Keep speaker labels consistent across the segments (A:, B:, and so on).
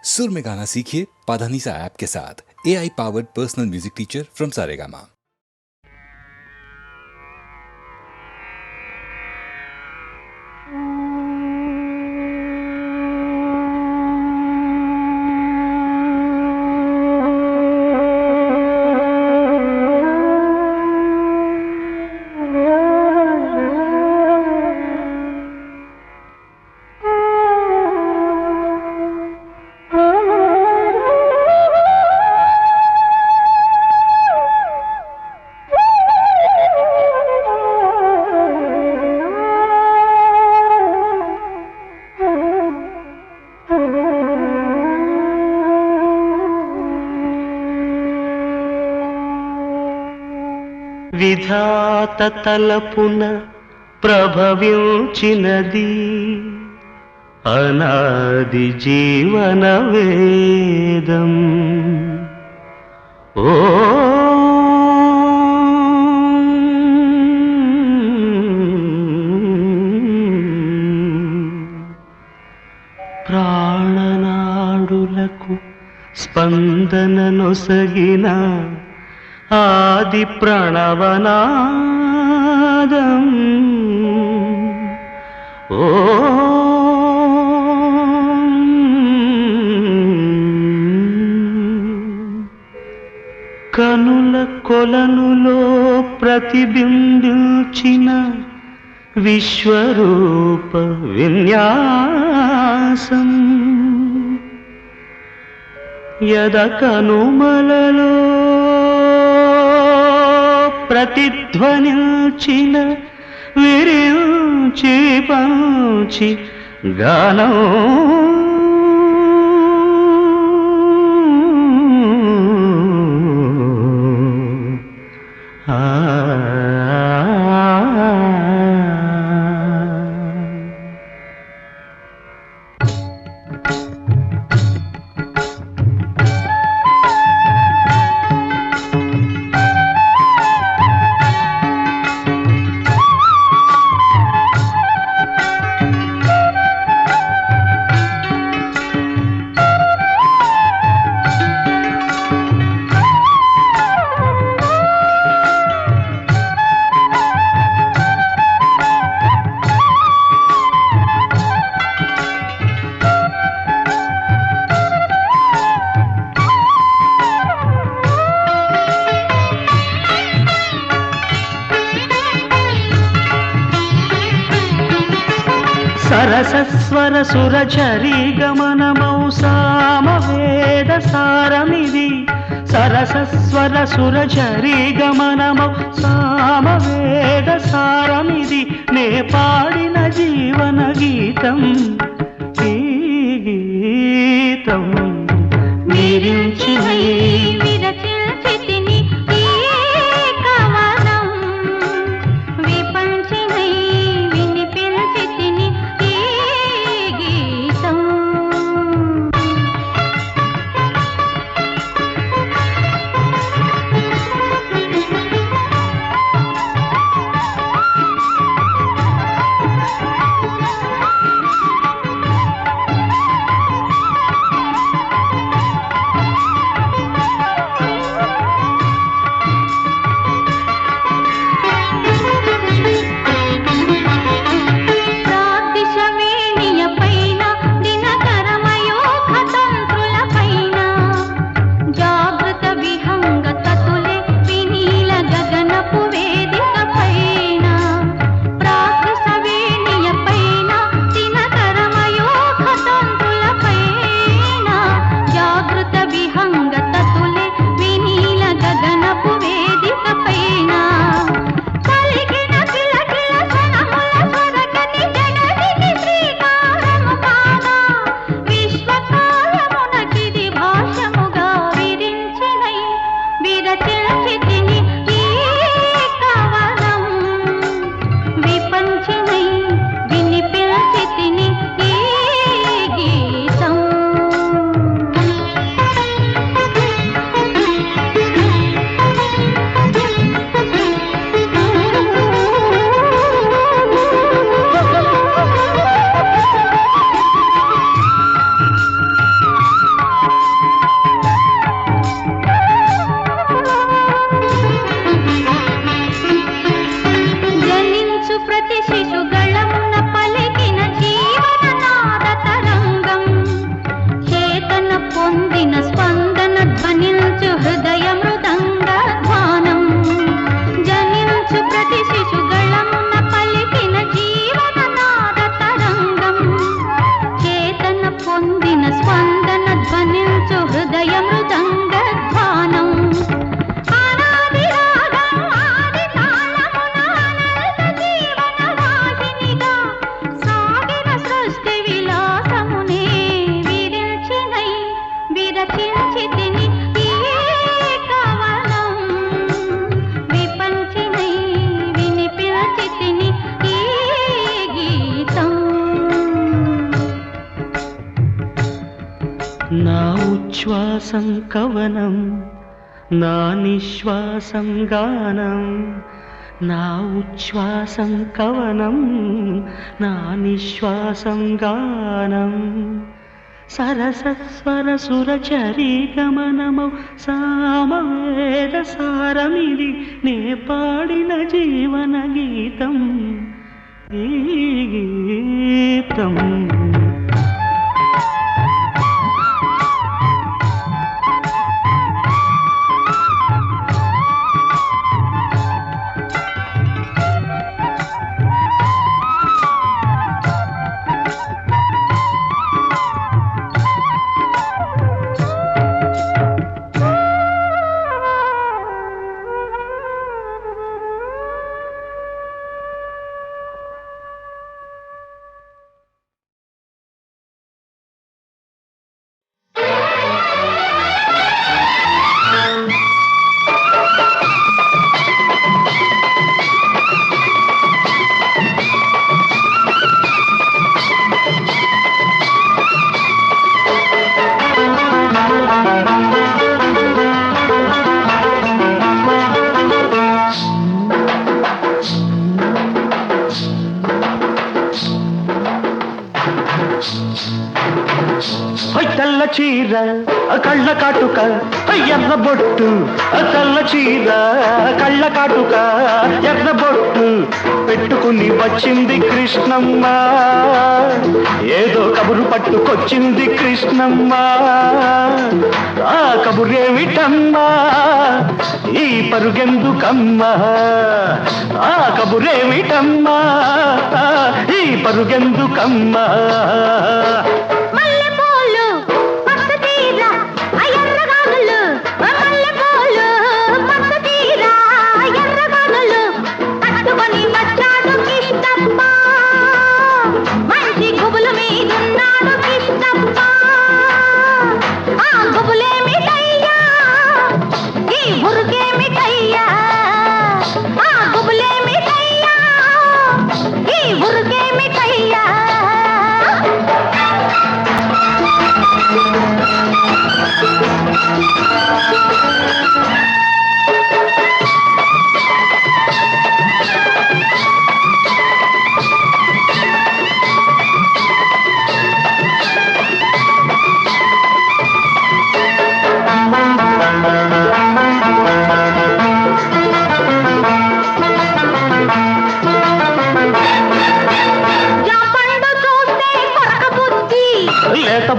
A: सुर में गाना सीखिए पाधानीसा ऐप के साथ। AI powered personal music teacher from Saregama.
B: విధాత తలపున ప్రభవించినది అనాది జీవన వేదం. ఓ ప్రాణనాడులకు స్పందన నొసగిన ఆది ప్రణవనాదం. ఓ కనుల కొలనులో ప్రతిబింబించిన విశ్వరూప విన్యాసం. యద కనుమలలో ప్రతిధ్వనించిన విరించి పంచి గానం. సరసస్వర సురచరీ గమనమౌ సామవేద సారమిది. సరసస్వర సురచరీ గమనమౌ సామవేద సారమిది. నే పాడిన జీవన గీతం ఈ గీతం. నిరించిన
C: ధ్వనించు హృదయ మృదంగ ధ్వానం ఆనాది రాగం ఆది తాళమున అనంత జీవన వాహినిగా సాగిన సృష్టి విలాసమునే విరించినై విరచించి తిని ఈ కవనం విపంచినై వినిపించి తిని ఈ గీతం
B: నా ఉచ్ఛ్వాసం కవనం నా నిశ్వాసం గానం నా ఉచ్ఛ్వాసం కవనం నా నిశ్వాసం గానం సరసస్వర సురచరీ గమనమౌ సామవేద సారమిది నే పాడిన జీవన గీతం ఈ గీతం తెల్ల చీర కళ్ళ కాటుక ఎర్ర బొట్టు తెల్ల చీర కళ్ళ కాటుక ఎర్ర బొట్టు పెట్టుకుని వచ్చింది కృష్ణమ్మ ఏదో కబురు పట్టుకొచ్చింది కృష్ణమ్మ ఆ కబురేమిటమ్మా ఈ పరుగెందుకమ్మా ఆ కబురేమిటమ్మా ఈ పరుగెందుకమ్మా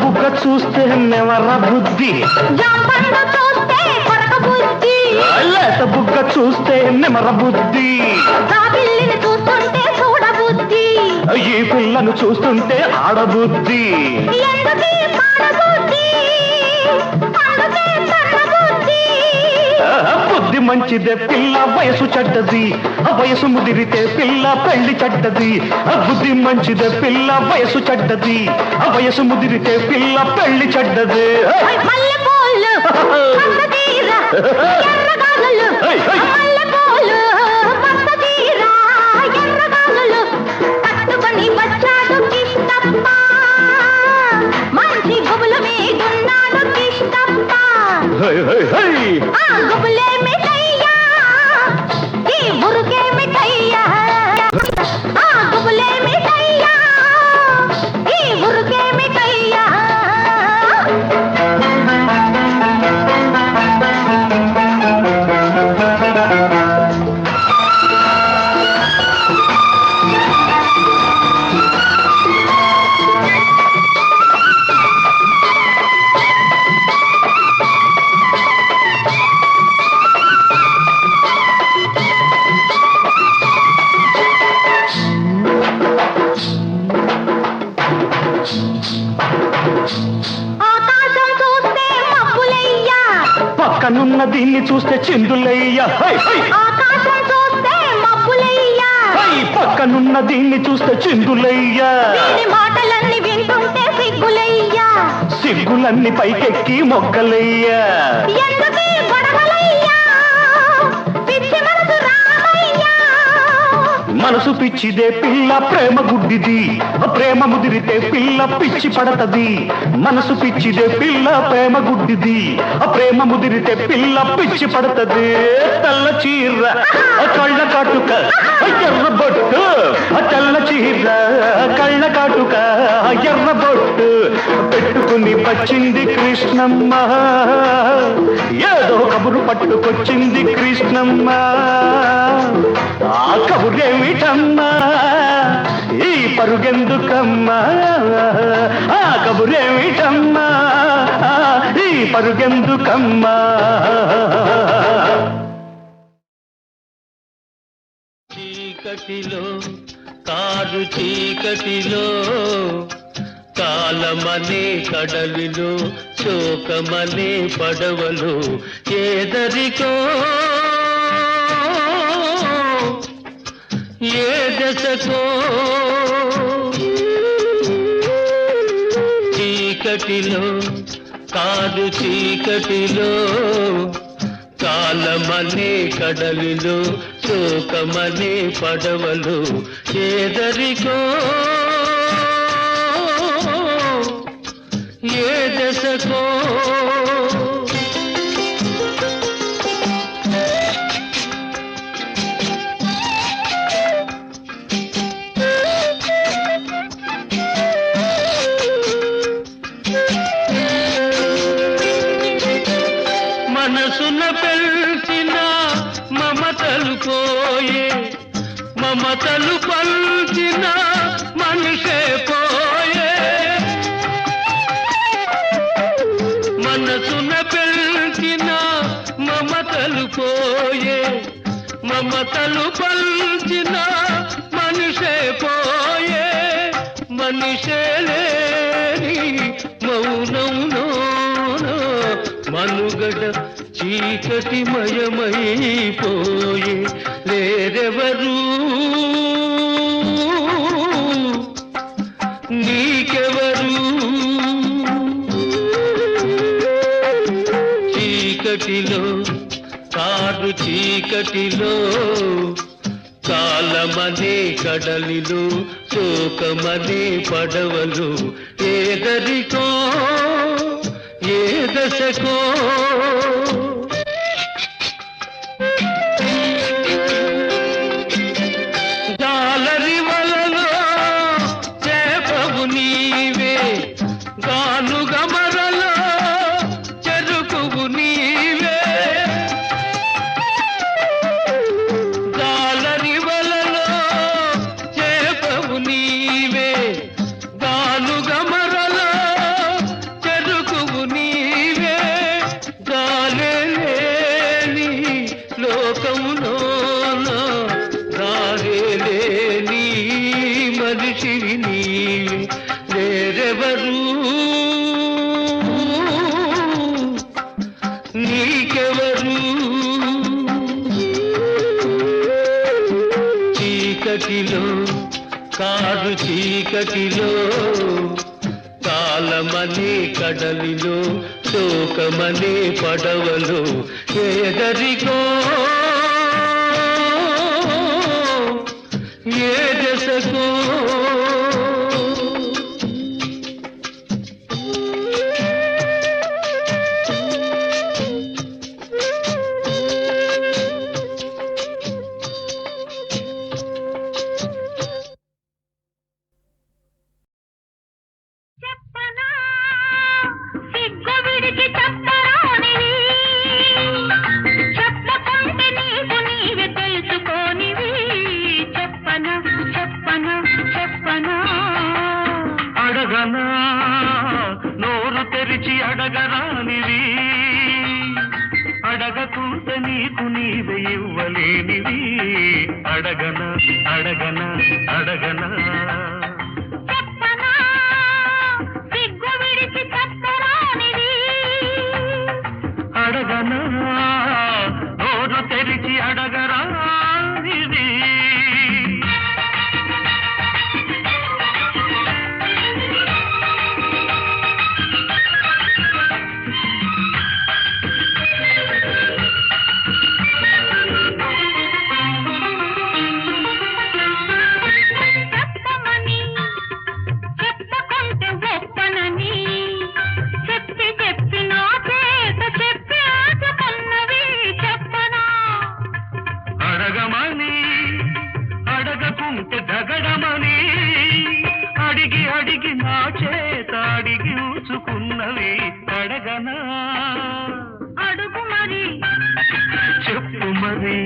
B: బుగ్గ చూస్తే నెవర బుద్ధి లేత బుగ్గ చూస్తే నెమర బుద్ధి ఈ పిల్లను చూస్తుంటే ఆడబుద్ధి బుద్ధి మంచిదే పిల్ల వయసు చెడ్డది వయసు ముదిరితే పిల్ల పెళ్లి చెడ్డది బుద్ధి మంచిదే పిల్ల వయసు చెడ్డది వయసు ముదిరితే పిల్ల పెళ్లి చెడ్డది పక్కనున్న దీన్ని చూస్తే చిందులయ్యా
C: ఆకాశం చూస్తే మబ్బులయ్యా
B: పక్కనున్న దీన్ని చూస్తే చిందులయ్యా
C: వీడి మాటలన్నీ వింటుంటే సిగ్గులయ్యా
B: సిగ్గులన్నీ పైకెక్కి మొగ్గలయ్యా
C: ఎందుకీ గొడవలయ్యా పిచ్చి మనసు రామయ్యా
B: మనసు పిచ్చిదే పిల్ల ప్రేమ గుడ్డిది ప్రేమ ముదిరితే పిల్ల పిచ్చి పడతది మనసు పిచ్చిదే పిల్ల ప్రేమ గుడ్డిది ప్రేమ ముదిరితే పిల్ల పిచ్చి పడతది తెల్ల చీర కళ్ళ కాటుక ఎర్ర బొట్టు తెల్ల చీర కళ్ళ కాటుక ఎర్ర బొట్టు పెట్టుకుని వచ్చింది కృష్ణమ్మ ఏదో కబురు పట్టుకొచ్చింది కృష్ణమ్మ ఆ కబురేమిటమ్మా ఈ పరుగెందుకమ్మా ఆ కబురేమిటమ్మా ఈ పరుగెందుకమ్మా
D: చీకటిలో కారు చీకటిలో కాలమనే కడలిలో శోకమనే పడవలో ఏదరికో ఏ దశకో చీకటిలో కాదు చీకటిలో కాలమనే కడలిలో శోకమనే పడవలు ఏదరికో ఏ దశకో మనసున పెంచిన మమతలు పోయే మమతలు పంచిన మనిషే పోయే మనసున పెంచిన మమతలు పోయే మమతలు పంచిన మనిషే పోయే మనిషే లేని మౌనంలో మనుగడ చీకటి మయమైపోయే లేరెవరు నీకెవరు చీకటిలో కారు చీకటిలో కాలమనే కడలిలో శోకమనే పడవలు ఏదరికో ఏ దశకో జాలరి వలలో చేపవు నీవే గానుగమరలో చెరుకువు నీవే జాలరి వలలో చేపవు నీవే గానుగమరలో చెరుకువు నీవే గాలే లేని లోకములోన గాలే లేని మనిషివి నీవే వేరెవరు నీకెవరు చీకటిలో కారు చీకటిలో కాలమనే కడలిలో శోకమనే పడవలో ఏదరికో ఏ దశకో
C: చెప్పనా సిగ్గు విడిచి చెప్పరానివి చెప్పకుంటే నీకు నీవే తెలుసుకోనివి చెప్పనా చెప్పనా చెప్పనా
B: అడగనా నోరు తెరిచి అడగరానివి అడగకుంటే నీకు నీవే ఇవ్వలేనివి అడగనా అడగనా అడగనా
C: చెప్పనా సిగ్గు విడిచి చెప్పరానివి
B: అడగనా నోరు తెరిచి అడగరా ఇది
C: చెప్పమని చెప్పుకుంటే గొప్పనని చెప్పి చెప్పి నా చేత చెప్పి ఆచుకున్నవి చెప్పనా
B: అడగమని అడగకుంటే దగడమని అడిగి అడిగి నా చేత అడిగి ఊచుకున్నవి అడగనా
C: అడుగు మరి
B: చెప్పు మరి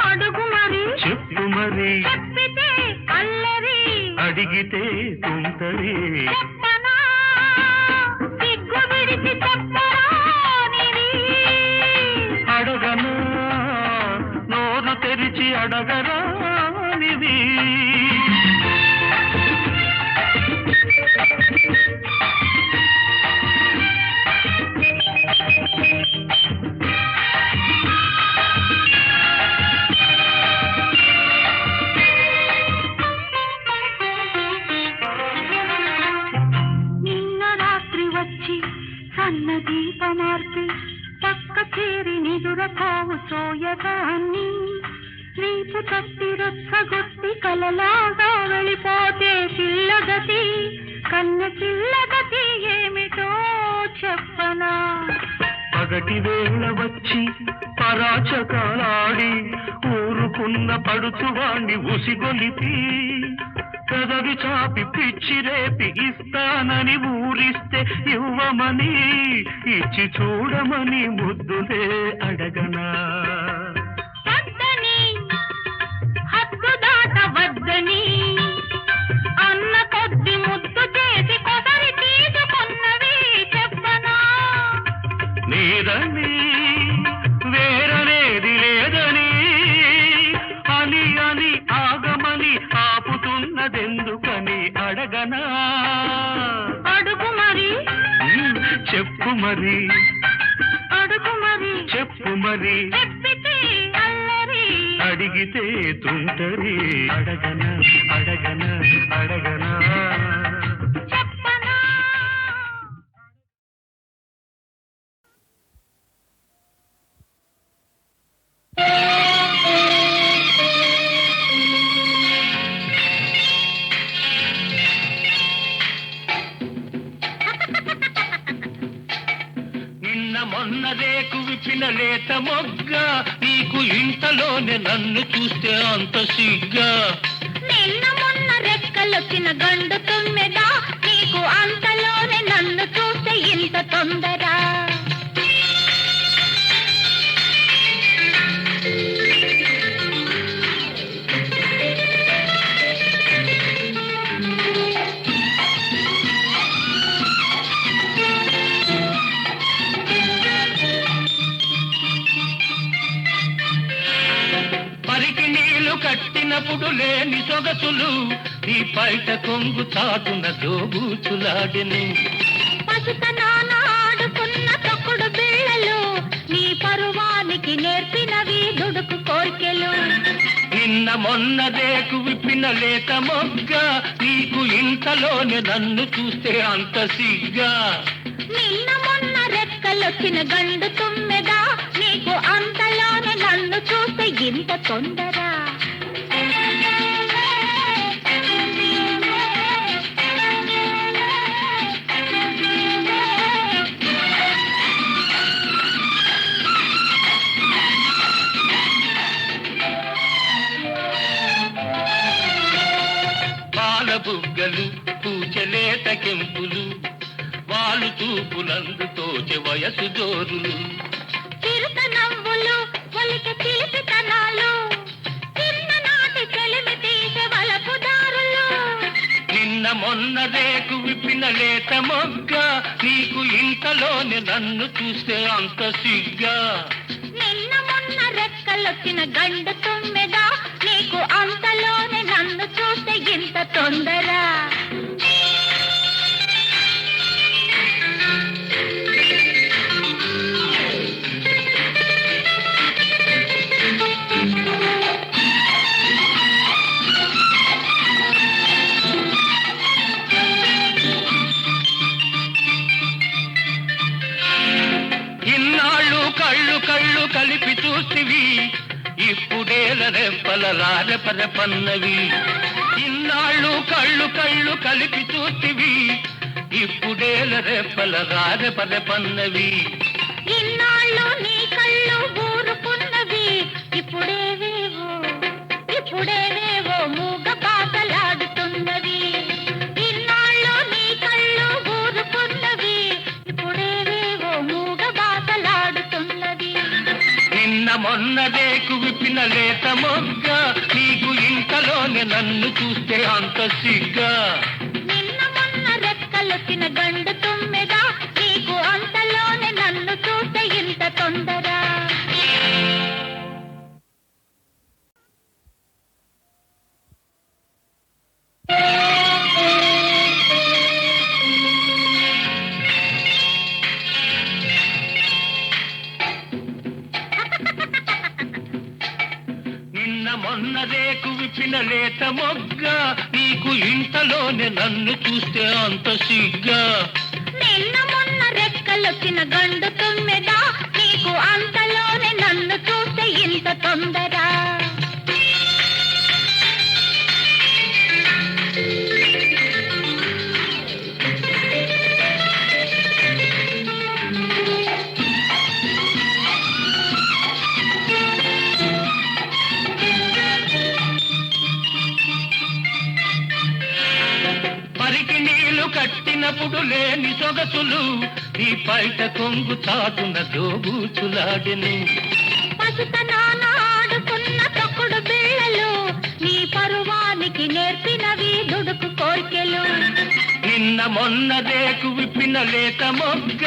C: అడుగు మరి
B: చెప్పు మరి
C: చెప్పితే అల్లరి
B: అడిగితే తుంటరి
C: చెప్పనా సిగ్గు విడిచి చెప్పరా నీవి
B: అడగనా నోరు తెరిచి అడగరా నిది
C: నిన్న రాత్రి వచ్చి సన్న దీపమార్పి పక్క చేరి నిదురపోవు సోయగాన్ని నీపు తప్పి రొచ్చగొట్టి కలలాగా వెళ్ళిపోతే పిల్లగతి కన్న పిల్లగతి ఏమిటో చెప్పనా
B: పగటి వేళ వచ్చి పరాచకాలాడి ఊరుకున్న పడుచువాణ్ణి ఉసిగొలిపి పెదవి చాపి పిచ్చి రేపి ఇస్తానని ఊరిస్తే ఇవ్వమని ఇచ్చి చూడమని ముద్దులే అడగనా
C: వద్దని హద్దు దాటవద్దని అన్న కొద్ది ముద్దు చేసి కొసరి తీసుకున్నవి చెప్పనా
B: నీదని వేరనేది లేదని అని అని ఆగమని ఆపుతున్నదెందుకని అడగనా
C: అడుగు మరి
B: చెప్పు మరి
C: అడుగు మరి
B: చెప్పు మరి
C: చెప్పితే అల్లరి
B: అడిగితే తుంటరి అడగనా అడగనా అడగనా
C: చెప్పనా
D: నిన్న మొన్న రేకు విప్పిన లేత మొగ్గ నీకు ఇంతలోనే నన్ను చూస్తే అంత సిగ్గా
C: నిన్న మొన్న రెక్కలొచ్చిన గండు తుమ్మెదా నీకు అంతలోనే నన్ను చూస్తే ఇంత తొందర
D: పరికి నీళ్లు కట్టినప్పుడు లేని సొగసులు నీ పైట కొంగు చాటున దోబూచులాడిని
C: పసుతనాన ఆడుకున్న తొక్కుడు పిల్లలు నీ పరువానికి నేర్పినవి దుడుకు కోర్కెలు
D: నిన్న మొన్న రేకు విప్పిన లేత మొగ్గ నీకు ఇంతలోనే నన్ను చూస్తే అంత సిగ్గా
C: నిన్న మొన్న రెక్కలొచ్చిన గండు తుమ్మెదా నీకు అంతలోనే నన్ను చూస్తే ఇంత తొందర
D: పాల బుగ్గలు పూచలేత కెంపులు వాలు చూపులందు తోచె వయసు జోరులు
C: చిరుత నవ్వులు ఒలిక చిలిపితనాలు చిన్ననాటి చెలిమి తీసే వలపు దారులు
D: నిన్న మొన్న రేకు విప్పిన లేత మొగ్గ నీకు ఇంతలోనే నన్ను చూస్తే అంత సిగ్గా
C: నిన్న మొన్న రెక్కలొచ్చిన గండు తుమ్మెదా నీకు అంతలోనే నన్ను చూస్తే ఇంత తొందర
D: కళ్ళు కళ్ళు కలిపి చూసివి ఇప్పుడేల రెప్పల రాజపరపన్నవి ఇన్నాళ్ళు కళ్ళు కళ్ళు కలిపి చూసివి ఇప్పుడేల రెప్పల రాజపరపన్నవి
C: ఇన్నాళ్ళు నీ కళ్ళు ఊరుకున్నవి ఇప్పుడేవేవో మూగ బాటలాడుతున్నవి ఇన్నాళ్ళు నీ కళ్ళు ఊరుకున్నవి ఇప్పుడేవేవో మూగ బాటలాడుతున్నవి
D: నిన్న మొన్న రేకు విప్పిన లేత మొగ్గ నీకు ఇంతలోనే నన్ను చూస్తే అంత సిగ్గా
C: నిన్న మొన్న రెక్కలొచ్చిన గండు తుమ్మెదా నీకు అంతలోనే నన్ను చూస్తే ఇంత తొందర
D: నిన్న మొన్న రేకు విప్పిన లేత మొగ్గ నీకు ఇంతలోనే నన్ను చూస్తే అంత సిగ్గా
C: నిన్న మొన్న రెక్కలొచ్చిన గండు తుమ్మెదా నీకు అంతలోనే నన్ను చూస్తే ఇంత తొందర
D: పరికి నీళ్లు కట్టినప్పుడు లేని సొగసులు నీ పైట కొంగు చాటున దోబూచులాడెను
C: పసుతనాన ఆడుకున్న తొక్కుడు బిళ్ళలు నీ పరువానికి నేర్పినవి దుడుకు కోర్కెలు
D: నిన్న మొన్న రేకు విప్పిన లేత మొగ్గ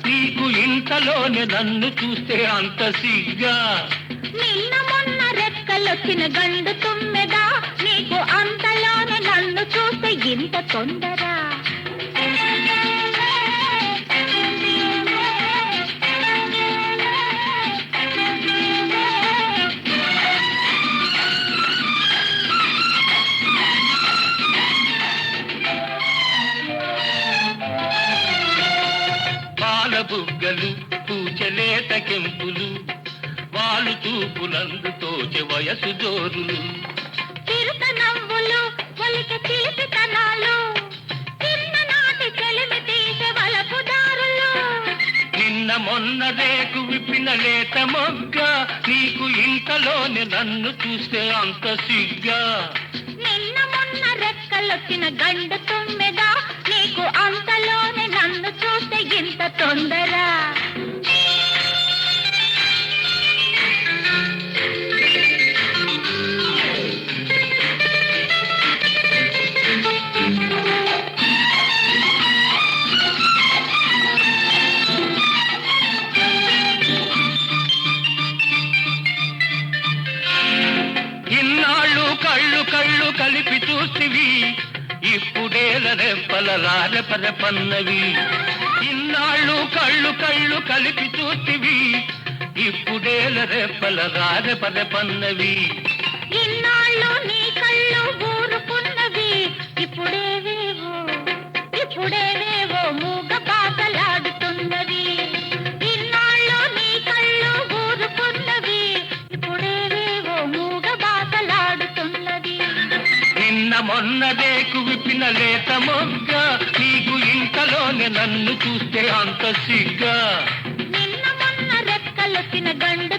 D: నీకు ఇంతలోనే నన్ను చూస్తే అంత సిగ్గా
C: నిన్న మొన్న రెక్కలొచ్చిన గండు తుమ్మెదా నీకు అంతలోనే నన్ను చూస్తే ఇంత తొందర
D: పాల బుగ్గలు పూచలేత కెంపులు వాలు చూపులందు తోచె వయసు జోరులు
C: చిరుత నవ్వులు ఒలిక చిలిపితనాలు చిన్ననాటి చెలిమి తీసే వలపు దారులు
D: నిన్న మొన్న రేకు విప్పిన లేత మొగ్గ నీకు ఇంతలోనే నన్ను చూస్తే అంత సిగ్గా
C: నిన్న మొన్న రెక్కలొచ్చిన గండు తుమ్మెదా నీకు అంతలోనే నన్ను చూస్తే ఇంత తొందర
D: ఇన్నాళ్ళు కళ్ళు కళ్ళు కలిపి చూసివి ఇప్పుడేల రెప్పల రాజపరపన్నవి ఇన్నాళ్ళు కళ్ళు కళ్ళు కలిపి చూసివి ఇప్పుడేల రెప్పల రాజపరపన్నవి
C: ఇన్నాళ్ళు నీ కళ్ళు ఊరుకున్నవి ఇప్పుడేవేవో మూగ బాటలాడుతున్నవి ఇన్నాళ్ళు నీ కళ్ళు ఊరుకున్నవి ఇప్పుడేవేవో మూగ బాటలాడుతున్నవి
D: నిన్న మొన్న రేకు విప్పిన లేత మొగ్గ నీకు ఇంతలోనే నన్ను చూస్తే అంత సిగ్గా
C: నిన్న మొన్న రెక్కలొచ్చిన గండు